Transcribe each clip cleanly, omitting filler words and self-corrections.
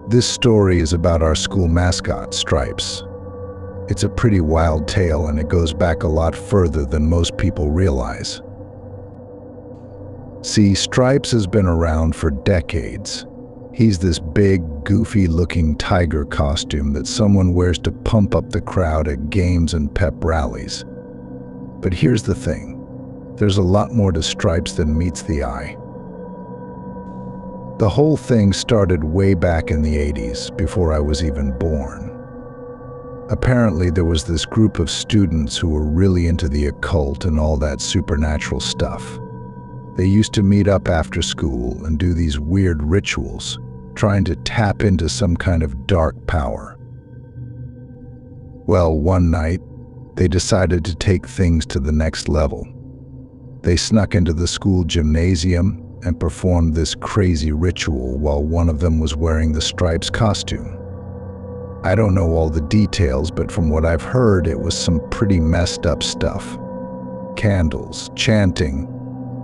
This story is about our school mascot, Stripes. It's a pretty wild tale, and it goes back a lot further than most people realize. See, Stripes has been around for decades. He's this big, goofy-looking tiger costume that someone wears to pump up the crowd at games and pep rallies. But here's the thing. There's a lot more to Stripes than meets the eye. The whole thing started way back in the 80s, before I was even born. Apparently, there was this group of students who were really into the occult and all that supernatural stuff. They used to meet up after school and do these weird rituals, trying to tap into some kind of dark power. Well, one night, they decided to take things to the next level. They snuck into the school gymnasium and performed this crazy ritual while one of them was wearing the Stripes costume. I don't know all the details, but from what I've heard, it was some pretty messed up stuff. Candles, chanting,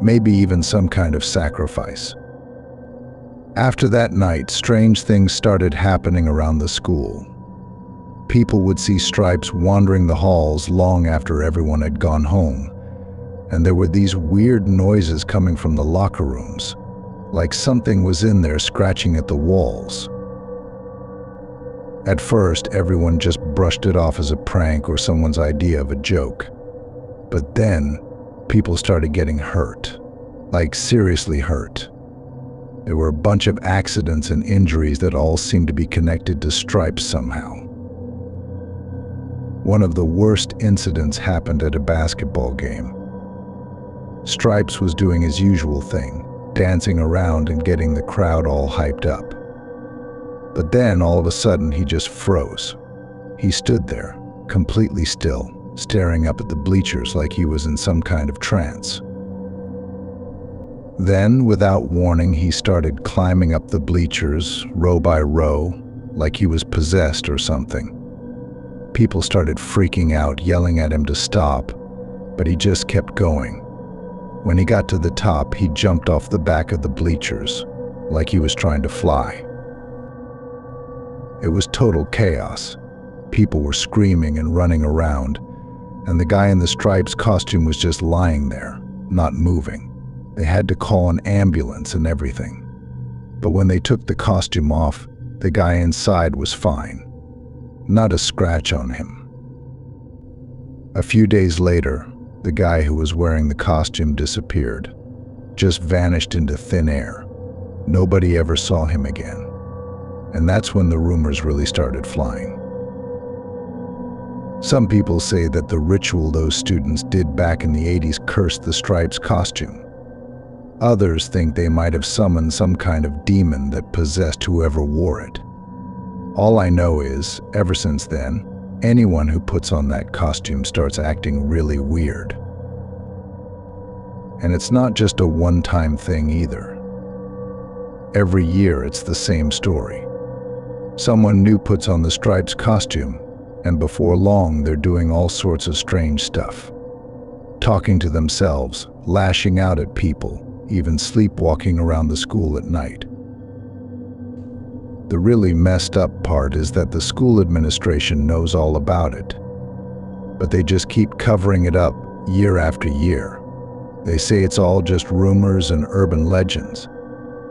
maybe even some kind of sacrifice. After that night, strange things started happening around the school. People would see Stripes wandering the halls long after everyone had gone home, and there were these weird noises coming from the locker rooms, like something was in there scratching at the walls. At first, everyone just brushed it off as a prank or someone's idea of a joke. But then, people started getting hurt, like seriously hurt. There were a bunch of accidents and injuries that all seemed to be connected to Stripes somehow. One of the worst incidents happened at a basketball game. Stripes was doing his usual thing, dancing around and getting the crowd all hyped up. But then, all of a sudden, he just froze. He stood there, completely still, staring up at the bleachers like he was in some kind of trance. Then, without warning, he started climbing up the bleachers, row by row, like he was possessed or something. People started freaking out, yelling at him to stop, but he just kept going. When he got to the top, he jumped off the back of the bleachers, like he was trying to fly. It was total chaos. People were screaming and running around, and the guy in the Stripes costume was just lying there, not moving. They had to call an ambulance and everything. But when they took the costume off, the guy inside was fine. Not a scratch on him. A few days later, the guy who was wearing the costume disappeared, just vanished into thin air. Nobody ever saw him again. And that's when the rumors really started flying. Some people say that the ritual those students did back in the 80s cursed the Stripes costume. Others think they might have summoned some kind of demon that possessed whoever wore it. All I know is, ever since then, anyone who puts on that costume starts acting really weird. And it's not just a one-time thing either. Every year it's the same story. Someone new puts on the Stripes costume, and before long they're doing all sorts of strange stuff. Talking to themselves, lashing out at people, even sleepwalking around the school at night. The really messed up part is that the school administration knows all about it, but they just keep covering it up year after year. They say it's all just rumors and urban legends,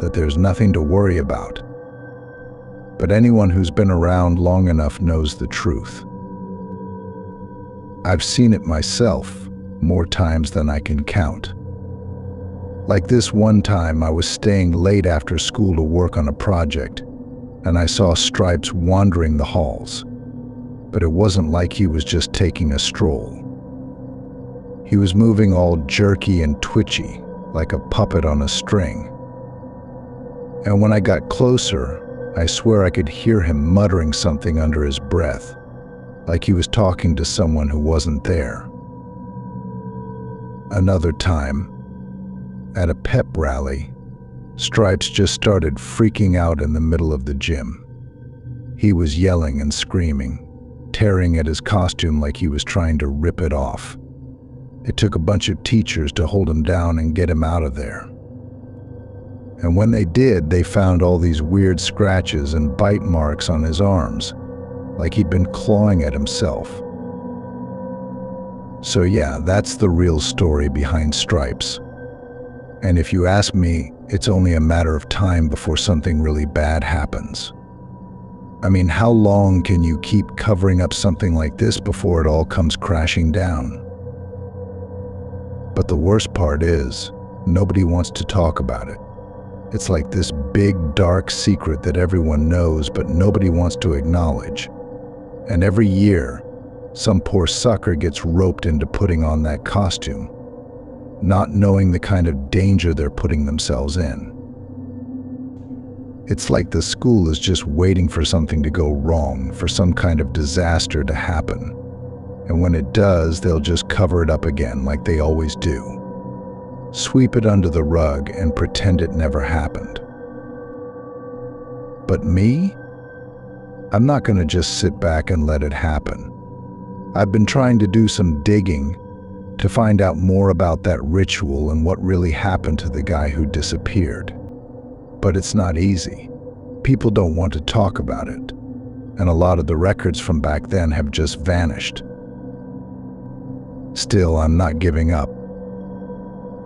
that there's nothing to worry about. But anyone who's been around long enough knows the truth. I've seen it myself, more times than I can count. Like this one time, I was staying late after school to work on a project, and I saw Stripes wandering the halls. But it wasn't like he was just taking a stroll. He was moving all jerky and twitchy, like a puppet on a string. And when I got closer, I swear I could hear him muttering something under his breath, like he was talking to someone who wasn't there. Another time, at a pep rally, Stripes just started freaking out in the middle of the gym. He was yelling and screaming, tearing at his costume like he was trying to rip it off. It took a bunch of teachers to hold him down and get him out of there. And when they did, they found all these weird scratches and bite marks on his arms, like he'd been clawing at himself. So yeah, that's the real story behind Stripes. And if you ask me, it's only a matter of time before something really bad happens. I mean, how long can you keep covering up something like this before it all comes crashing down? But the worst part is, nobody wants to talk about it. It's like this big, dark secret that everyone knows, but nobody wants to acknowledge. And every year, some poor sucker gets roped into putting on that costume, not knowing the kind of danger they're putting themselves in. It's like the school is just waiting for something to go wrong, for some kind of disaster to happen. And when it does, they'll just cover it up again like they always do. Sweep it under the rug and pretend it never happened. But me? I'm not going to just sit back and let it happen. I've been trying to do some digging to find out more about that ritual and what really happened to the guy who disappeared. But it's not easy. People don't want to talk about it, and a lot of the records from back then have just vanished. Still, I'm not giving up.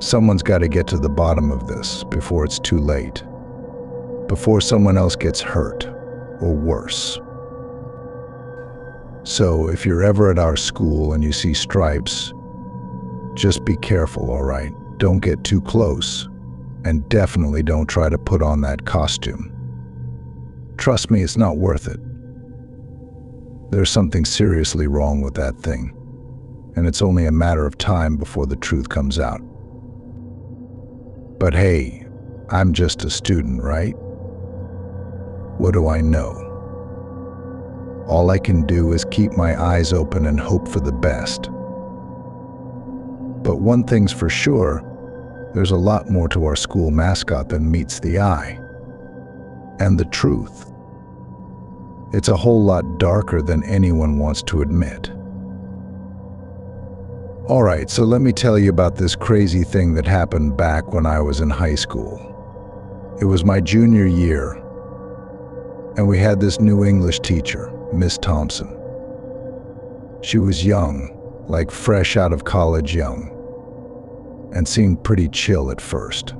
Someone's got to get to the bottom of this before it's too late, before someone else gets hurt, or worse. So if you're ever at our school and you see Stripes, just be careful, all right? Don't get too close, and definitely don't try to put on that costume. Trust me, it's not worth it. There's something seriously wrong with that thing, and it's only a matter of time before the truth comes out. But hey, I'm just a student, right? What do I know? All I can do is keep my eyes open and hope for the best. But one thing's for sure, there's a lot more to our school mascot than meets the eye. And the truth. It's a whole lot darker than anyone wants to admit. All right, so let me tell you about this crazy thing that happened back when I was in high school. It was my junior year, and we had this new English teacher, Miss Thompson. She was young, like fresh out of college young, and seemed pretty chill at first.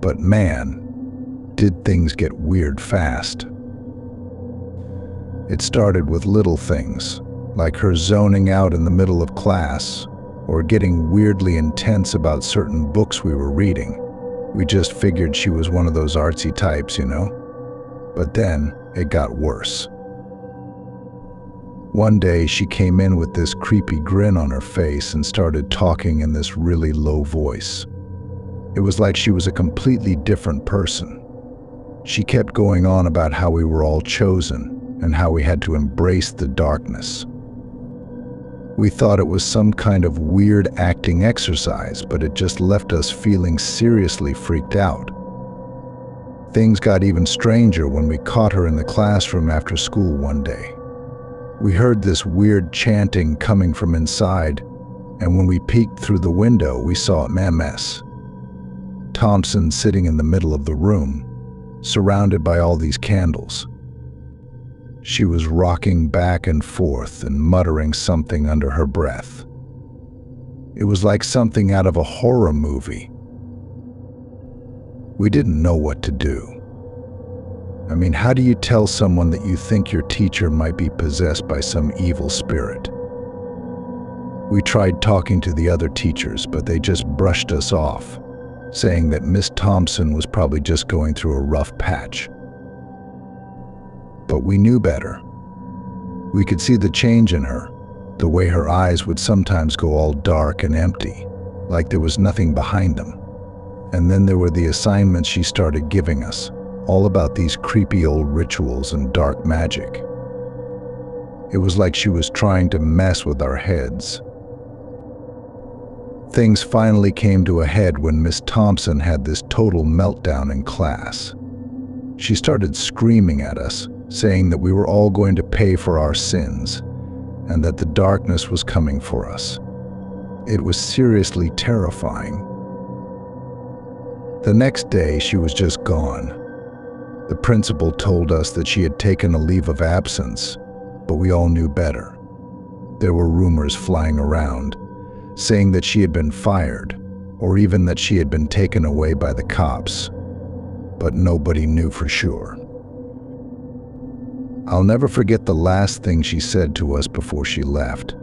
But man, did things get weird fast. It started with little things, like her zoning out in the middle of class, or getting weirdly intense about certain books we were reading. We just figured she was one of those artsy types, you know? But then it got worse. One day she came in with this creepy grin on her face and started talking in this really low voice. It was like she was a completely different person. She kept going on about how we were all chosen and how we had to embrace the darkness. We thought it was some kind of weird acting exercise, but it just left us feeling seriously freaked out. Things got even stranger when we caught her in the classroom after school one day. We heard this weird chanting coming from inside, and when we peeked through the window, we saw Ms. Thompson sitting in the middle of the room, surrounded by all these candles. She was rocking back and forth and muttering something under her breath. It was like something out of a horror movie. We didn't know what to do. I mean, how do you tell someone that you think your teacher might be possessed by some evil spirit? We tried talking to the other teachers, but they just brushed us off, saying that Miss Thompson was probably just going through a rough patch. But we knew better. We could see the change in her, the way her eyes would sometimes go all dark and empty, like there was nothing behind them. And then there were the assignments she started giving us, all about these creepy old rituals and dark magic. It was like she was trying to mess with our heads. Things finally came to a head when Miss Thompson had this total meltdown in class. She started screaming at us, saying that we were all going to pay for our sins, and that the darkness was coming for us. It was seriously terrifying. The next day, she was just gone. The principal told us that she had taken a leave of absence, but we all knew better. There were rumors flying around, saying that she had been fired, or even that she had been taken away by the cops, but nobody knew for sure. I'll never forget the last thing she said to us before she left.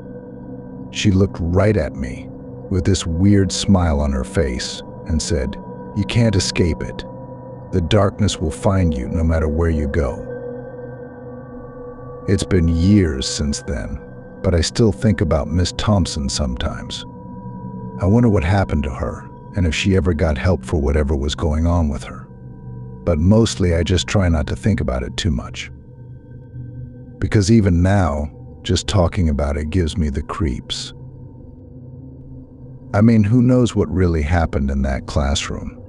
She looked right at me with this weird smile on her face and said, "You can't escape it. The darkness will find you no matter where you go." It's been years since then, but I still think about Miss Thompson sometimes. I wonder what happened to her and if she ever got help for whatever was going on with her. But mostly I just try not to think about it too much. Because even now, just talking about it gives me the creeps. I mean, who knows what really happened in that classroom?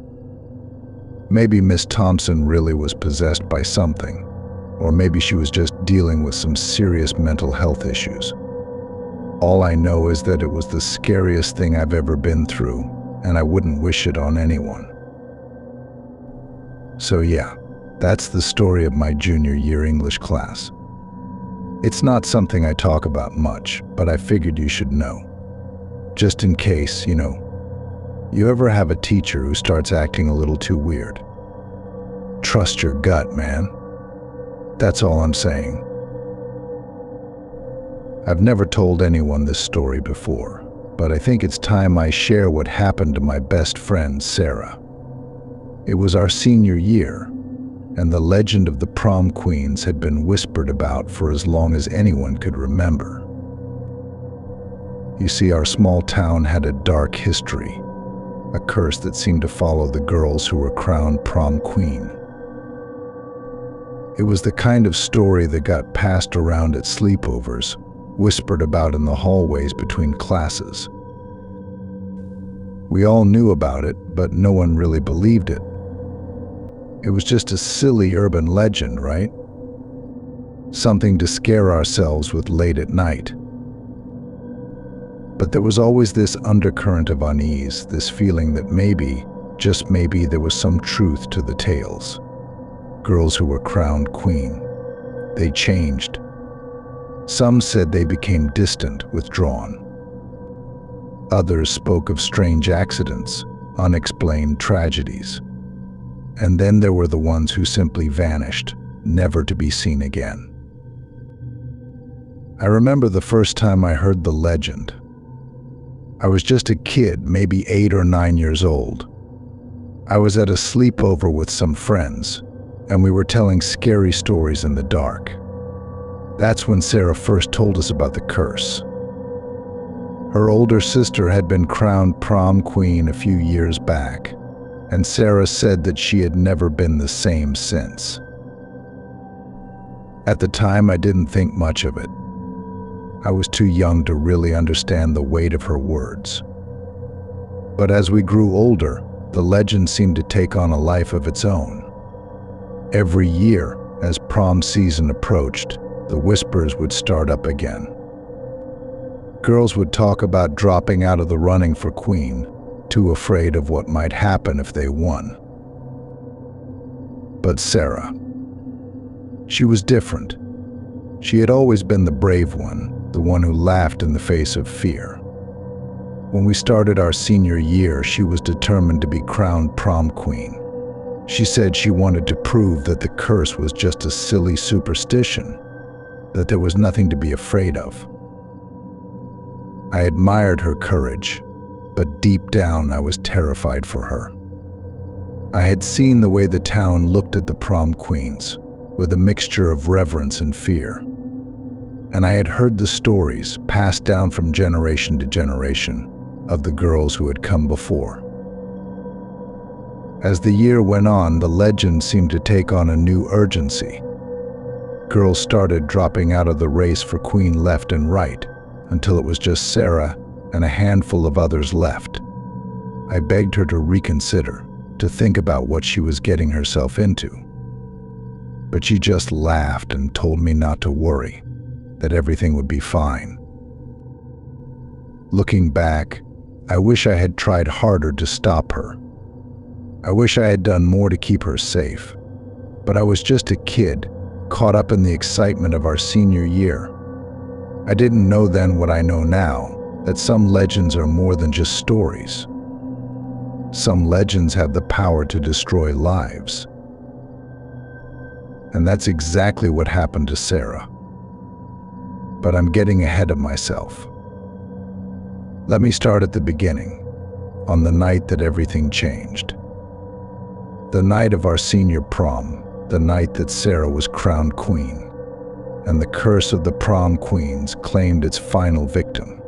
Maybe Miss Thompson really was possessed by something, or maybe she was just dealing with some serious mental health issues. All I know is that it was the scariest thing I've ever been through, and I wouldn't wish it on anyone. So yeah, that's the story of my junior year English class. It's not something I talk about much, but I figured you should know. Just in case, you ever have a teacher who starts acting a little too weird. Trust your gut, man. That's all I'm saying. I've never told anyone this story before, but I think it's time I share what happened to my best friend, Sarah. It was our senior year, and the legend of the prom queens had been whispered about for as long as anyone could remember. You see, our small town had a dark history, a curse that seemed to follow the girls who were crowned prom queen. It was the kind of story that got passed around at sleepovers, whispered about in the hallways between classes. We all knew about it, but no one really believed it. It was just a silly urban legend, right? Something to scare ourselves with late at night. But there was always this undercurrent of unease, this feeling that maybe, just maybe, there was some truth to the tales. Girls who were crowned queen. They changed. Some said they became distant, withdrawn. Others spoke of strange accidents, unexplained tragedies. And then there were the ones who simply vanished, never to be seen again. I remember the first time I heard the legend. I was just a kid, maybe 8 or 9 years old. I was at a sleepover with some friends, and we were telling scary stories in the dark. That's when Sarah first told us about the curse. Her older sister had been crowned prom queen a few years back, and Sarah said that she had never been the same since. At the time, I didn't think much of it. I was too young to really understand the weight of her words. But as we grew older, the legend seemed to take on a life of its own. Every year, as prom season approached, the whispers would start up again. Girls would talk about dropping out of the running for queen, too afraid of what might happen if they won. But Sarah, she was different. She had always been the brave one, the one who laughed in the face of fear. When we started our senior year, she was determined to be crowned prom queen. She said she wanted to prove that the curse was just a silly superstition, that there was nothing to be afraid of. I admired her courage, but deep down I was terrified for her. I had seen the way the town looked at the prom queens, with a mixture of reverence and fear. And I had heard the stories, passed down from generation to generation, of the girls who had come before. As the year went on, the legend seemed to take on a new urgency. Girls started dropping out of the race for queen left and right, until it was just Sarah and a handful of others left. I begged her to reconsider, to think about what she was getting herself into. But she just laughed and told me not to worry, that everything would be fine. Looking back, I wish I had tried harder to stop her. I wish I had done more to keep her safe. But I was just a kid, caught up in the excitement of our senior year. I didn't know then what I know now, that some legends are more than just stories. Some legends have the power to destroy lives. And that's exactly what happened to Sarah. But I'm getting ahead of myself. Let me start at the beginning, on the night that everything changed. The night of our senior prom, the night that Sarah was crowned queen, and the curse of the prom queens claimed its final victim.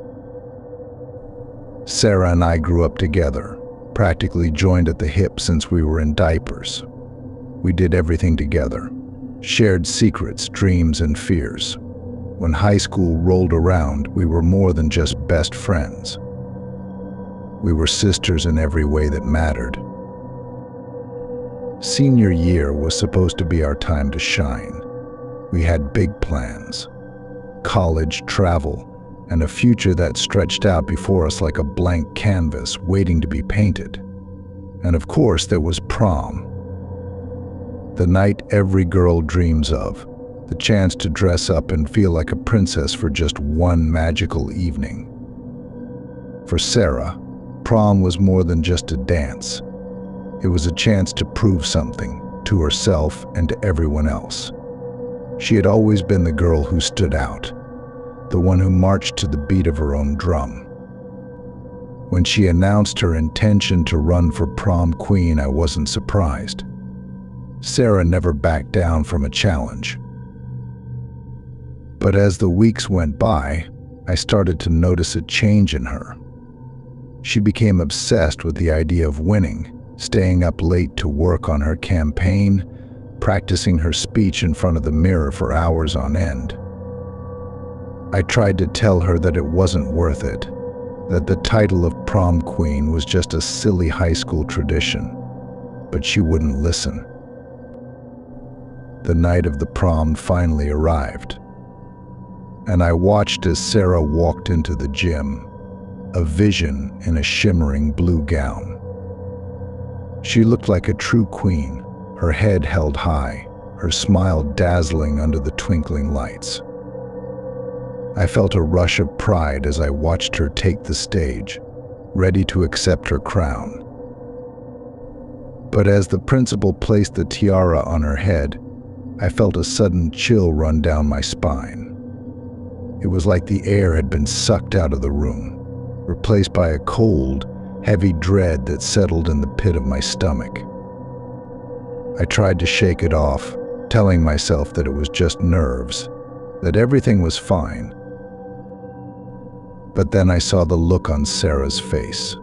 Sarah and I grew up together, practically joined at the hip since we were in diapers. We did everything together, shared secrets, dreams, and fears. When high school rolled around, we were more than just best friends. We were sisters in every way that mattered. Senior year was supposed to be our time to shine. We had big plans: college, travel, and a future that stretched out before us like a blank canvas waiting to be painted. And of course, there was prom. The night every girl dreams of, the chance to dress up and feel like a princess for just one magical evening. For Sarah, prom was more than just a dance. It was a chance to prove something to herself and to everyone else. She had always been the girl who stood out, the one who marched to the beat of her own drum. When she announced her intention to run for prom queen, I wasn't surprised. Sarah never backed down from a challenge. But as the weeks went by, I started to notice a change in her. She became obsessed with the idea of winning, staying up late to work on her campaign, practicing her speech in front of the mirror for hours on end. I tried to tell her that it wasn't worth it, that the title of prom queen was just a silly high school tradition, but she wouldn't listen. The night of the prom finally arrived, and I watched as Sarah walked into the gym, a vision in a shimmering blue gown. She looked like a true queen, her head held high, her smile dazzling under the twinkling lights. I felt a rush of pride as I watched her take the stage, ready to accept her crown. But as the principal placed the tiara on her head, I felt a sudden chill run down my spine. It was like the air had been sucked out of the room, replaced by a cold, heavy dread that settled in the pit of my stomach. I tried to shake it off, telling myself that it was just nerves, that everything was fine. But then I saw the look on Sarah's face.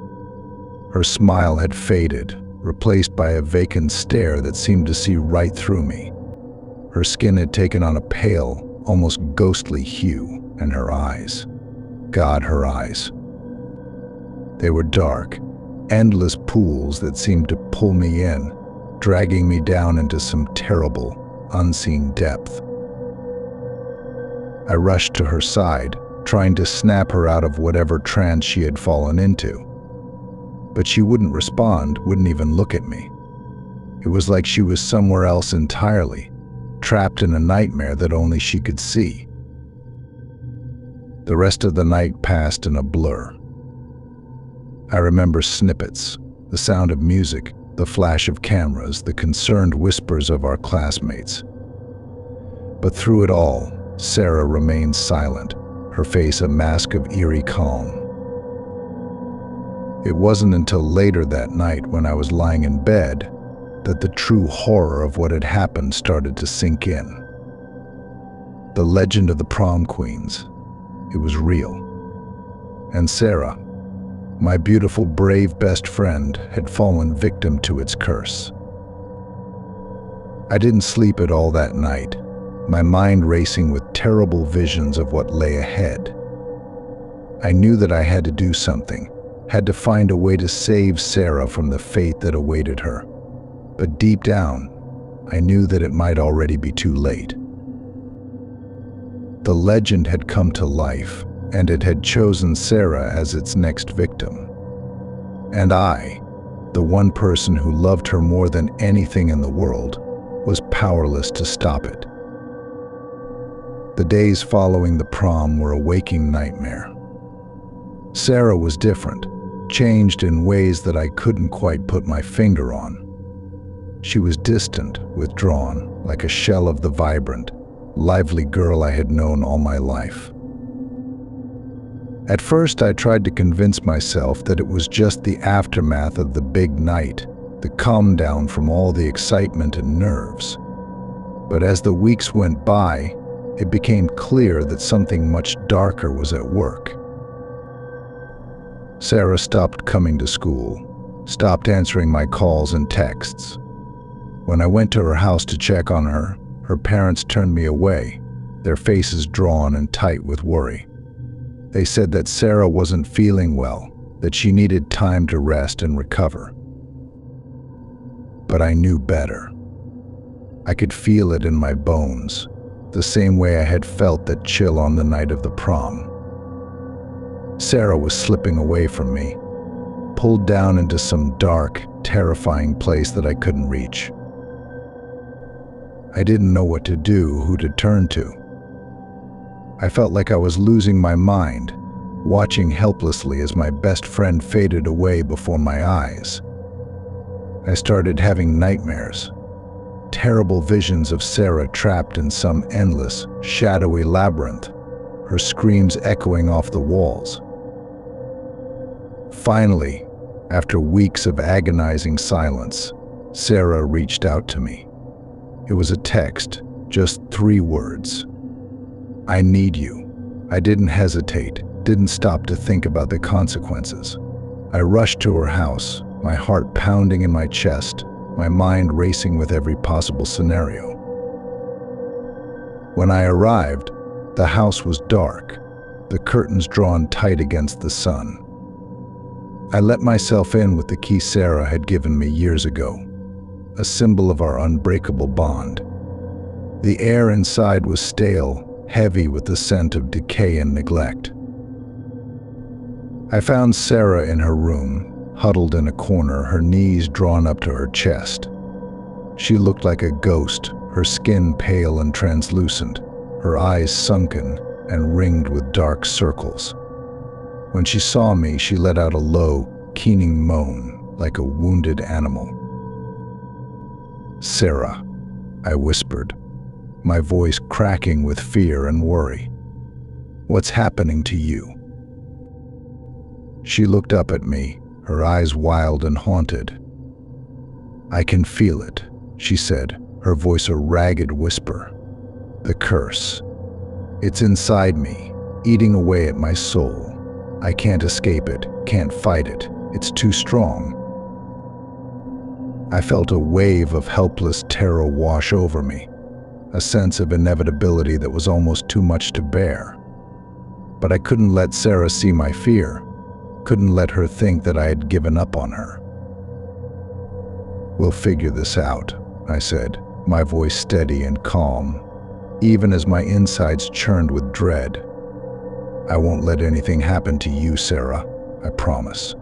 Her smile had faded, replaced by a vacant stare that seemed to see right through me. Her skin had taken on a pale, almost ghostly hue, and her eyes. God, her eyes. They were dark, endless pools that seemed to pull me in, dragging me down into some terrible, unseen depth. I rushed to her side, trying to snap her out of whatever trance she had fallen into. But she wouldn't respond, wouldn't even look at me. It was like she was somewhere else entirely, trapped in a nightmare that only she could see. The rest of the night passed in a blur. I remember snippets, the sound of music, the flash of cameras, the concerned whispers of our classmates. But through it all, Sarah remained silent, her face a mask of eerie calm. It wasn't until later that night, when I was lying in bed, that the true horror of what had happened started to sink in. The legend of the prom queens, it was real. And Sarah, my beautiful, brave best friend, had fallen victim to its curse. I didn't sleep at all that night, my mind racing with terrible visions of what lay ahead. I knew that I had to do something, had to find a way to save Sarah from the fate that awaited her. But deep down, I knew that it might already be too late. The legend had come to life, and it had chosen Sarah as its next victim. And I, the one person who loved her more than anything in the world, was powerless to stop it. The days following the prom were a waking nightmare. Sarah was different, changed in ways that I couldn't quite put my finger on. She was distant, withdrawn, like a shell of the vibrant, lively girl I had known all my life. At first, I tried to convince myself that it was just the aftermath of the big night, the calm down from all the excitement and nerves. But as the weeks went by, it became clear that something much darker was at work. Sarah stopped coming to school, stopped answering my calls and texts. When I went to her house to check on her, her parents turned me away, their faces drawn and tight with worry. They said that Sarah wasn't feeling well, that she needed time to rest and recover. But I knew better. I could feel it in my bones, the same way I had felt that chill on the night of the prom. Sarah was slipping away from me, pulled down into some dark, terrifying place that I couldn't reach. I didn't know what to do, who to turn to. I felt like I was losing my mind, watching helplessly as my best friend faded away before my eyes. I started having nightmares, terrible visions of Sarah trapped in some endless, shadowy labyrinth, her screams echoing off the walls. Finally, after weeks of agonizing silence, Sarah reached out to me. It was a text, just 3 words. I need you. I didn't hesitate, didn't stop to think about the consequences. I rushed to her house, my heart pounding in my chest, my mind racing with every possible scenario. When I arrived, the house was dark, the curtains drawn tight against the sun. I let myself in with the key Sarah had given me years ago, a symbol of our unbreakable bond. The air inside was stale, heavy with the scent of decay and neglect. I found Sarah in her room, huddled in a corner, her knees drawn up to her chest. She looked like a ghost, her skin pale and translucent, her eyes sunken and ringed with dark circles. When she saw me, she let out a low, keening moan, like a wounded animal. "Sarah," I whispered, my voice cracking with fear and worry. "What's happening to you?" She looked up at me, her eyes wild and haunted. "I can feel it," she said, her voice a ragged whisper. "The curse. It's inside me, eating away at my soul. I can't escape it, can't fight it. It's too strong." I felt a wave of helpless terror wash over me, a sense of inevitability that was almost too much to bear. But I couldn't let Sarah see my fear, couldn't let her think that I had given up on her. "We'll figure this out," I said, my voice steady and calm, even as my insides churned with dread. "I won't let anything happen to you, Sarah, I promise."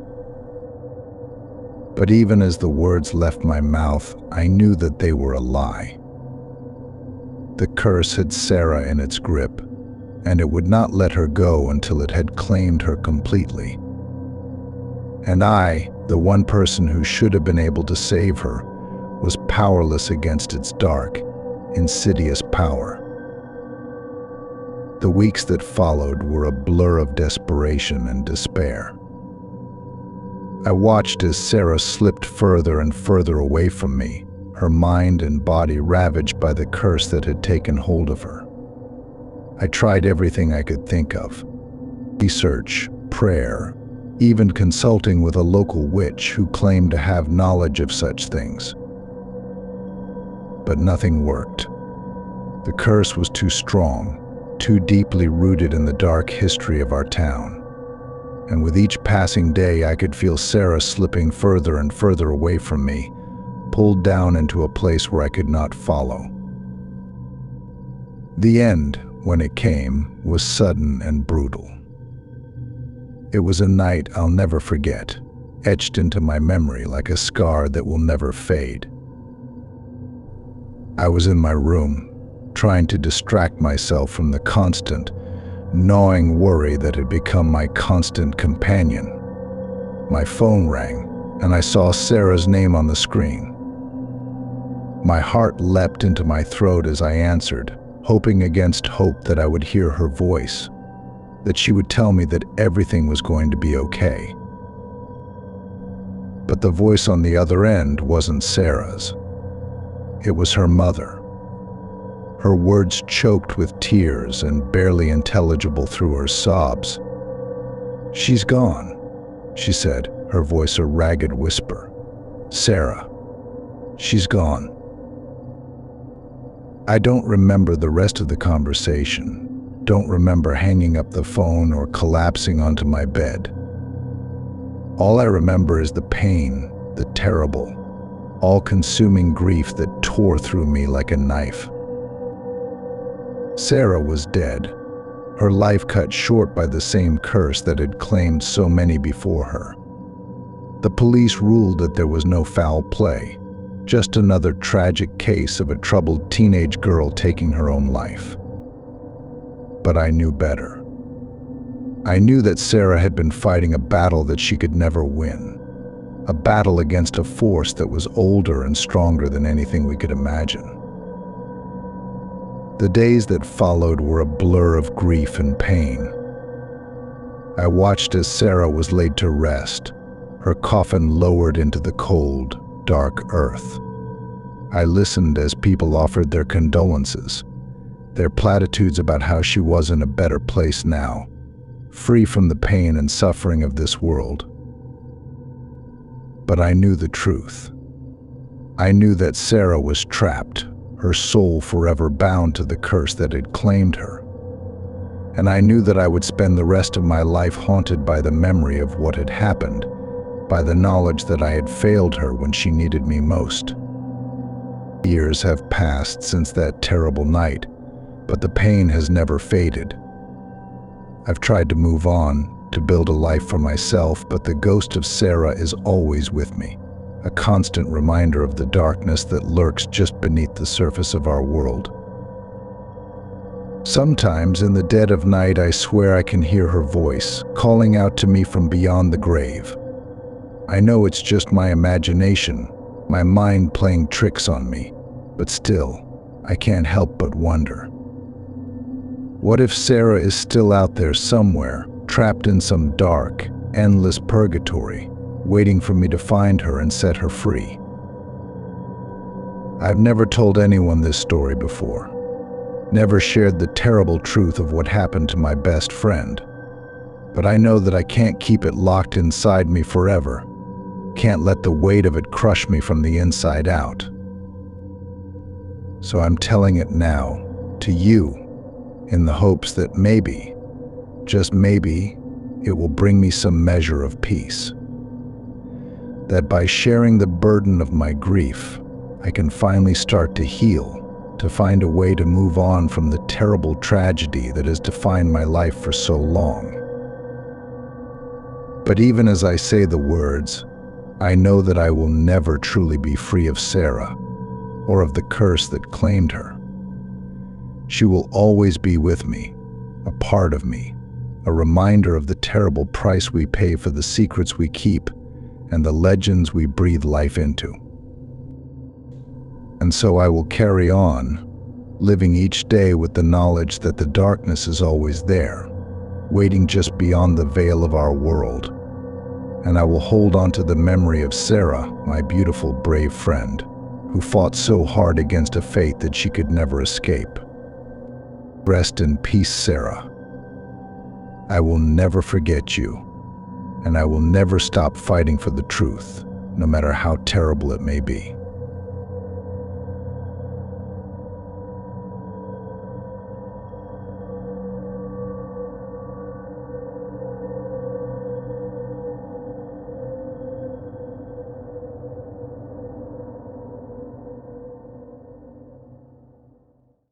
But even as the words left my mouth, I knew that they were a lie. The curse had Sarah in its grip, and it would not let her go until it had claimed her completely. And I, the one person who should have been able to save her, was powerless against its dark, insidious power. The weeks that followed were a blur of desperation and despair. I watched as Sarah slipped further and further away from me, her mind and body ravaged by the curse that had taken hold of her. I tried everything I could think of: research, prayer, even consulting with a local witch who claimed to have knowledge of such things. But nothing worked. The curse was too strong, too deeply rooted in the dark history of our town. And with each passing day, I could feel Sarah slipping further and further away from me, pulled down into a place where I could not follow. The end, when it came, was sudden and brutal. It was a night I'll never forget, etched into my memory like a scar that will never fade. I was in my room, trying to distract myself from the constant, gnawing worry that had become my constant companion. My phone rang, and I saw Sarah's name on the screen. My heart leapt into my throat as I answered, hoping against hope that I would hear her voice, that she would tell me that everything was going to be okay. But the voice on the other end wasn't Sarah's. It was her mother. Her words choked with tears and barely intelligible through her sobs. "She's gone," she said, her voice a ragged whisper. "Sarah, she's gone." I don't remember the rest of the conversation, don't remember hanging up the phone or collapsing onto my bed. All I remember is the pain, the terrible, all-consuming grief that tore through me like a knife. Sarah was dead, her life cut short by the same curse that had claimed so many before her. The police ruled that there was no foul play, just another tragic case of a troubled teenage girl taking her own life. But I knew better. I knew that Sarah had been fighting a battle that she could never win, a battle against a force that was older and stronger than anything we could imagine. The days that followed were a blur of grief and pain. I watched as Sarah was laid to rest, her coffin lowered into the cold, dark earth. I listened as people offered their condolences, their platitudes about how she was in a better place now, free from the pain and suffering of this world. But I knew the truth. I knew that Sarah was trapped, her soul forever bound to the curse that had claimed her. And I knew that I would spend the rest of my life haunted by the memory of what had happened, by the knowledge that I had failed her when she needed me most. Years have passed since that terrible night, but the pain has never faded. I've tried to move on, to build a life for myself, but the ghost of Sarah is always with me, a constant reminder of the darkness that lurks just beneath the surface of our world. Sometimes in the dead of night, I swear I can hear her voice, calling out to me from beyond the grave. I know it's just my imagination, my mind playing tricks on me, but still, I can't help but wonder. What if Sarah is still out there somewhere, trapped in some dark, endless purgatory, waiting for me to find her and set her free? I've never told anyone this story before, never shared the terrible truth of what happened to my best friend, but I know that I can't keep it locked inside me forever, can't let the weight of it crush me from the inside out. So I'm telling it now, to you, in the hopes that maybe, just maybe, it will bring me some measure of peace. That by sharing the burden of my grief, I can finally start to heal, to find a way to move on from the terrible tragedy that has defined my life for so long. But even as I say the words, I know that I will never truly be free of Sarah, or of the curse that claimed her. She will always be with me, a part of me, a reminder of the terrible price we pay for the secrets we keep and the legends we breathe life into. And so I will carry on, living each day with the knowledge that the darkness is always there, waiting just beyond the veil of our world. And I will hold on to the memory of Sarah, my beautiful, brave friend, who fought so hard against a fate that she could never escape. Rest in peace, Sarah. I will never forget you, and I will never stop fighting for the truth, no matter how terrible it may be.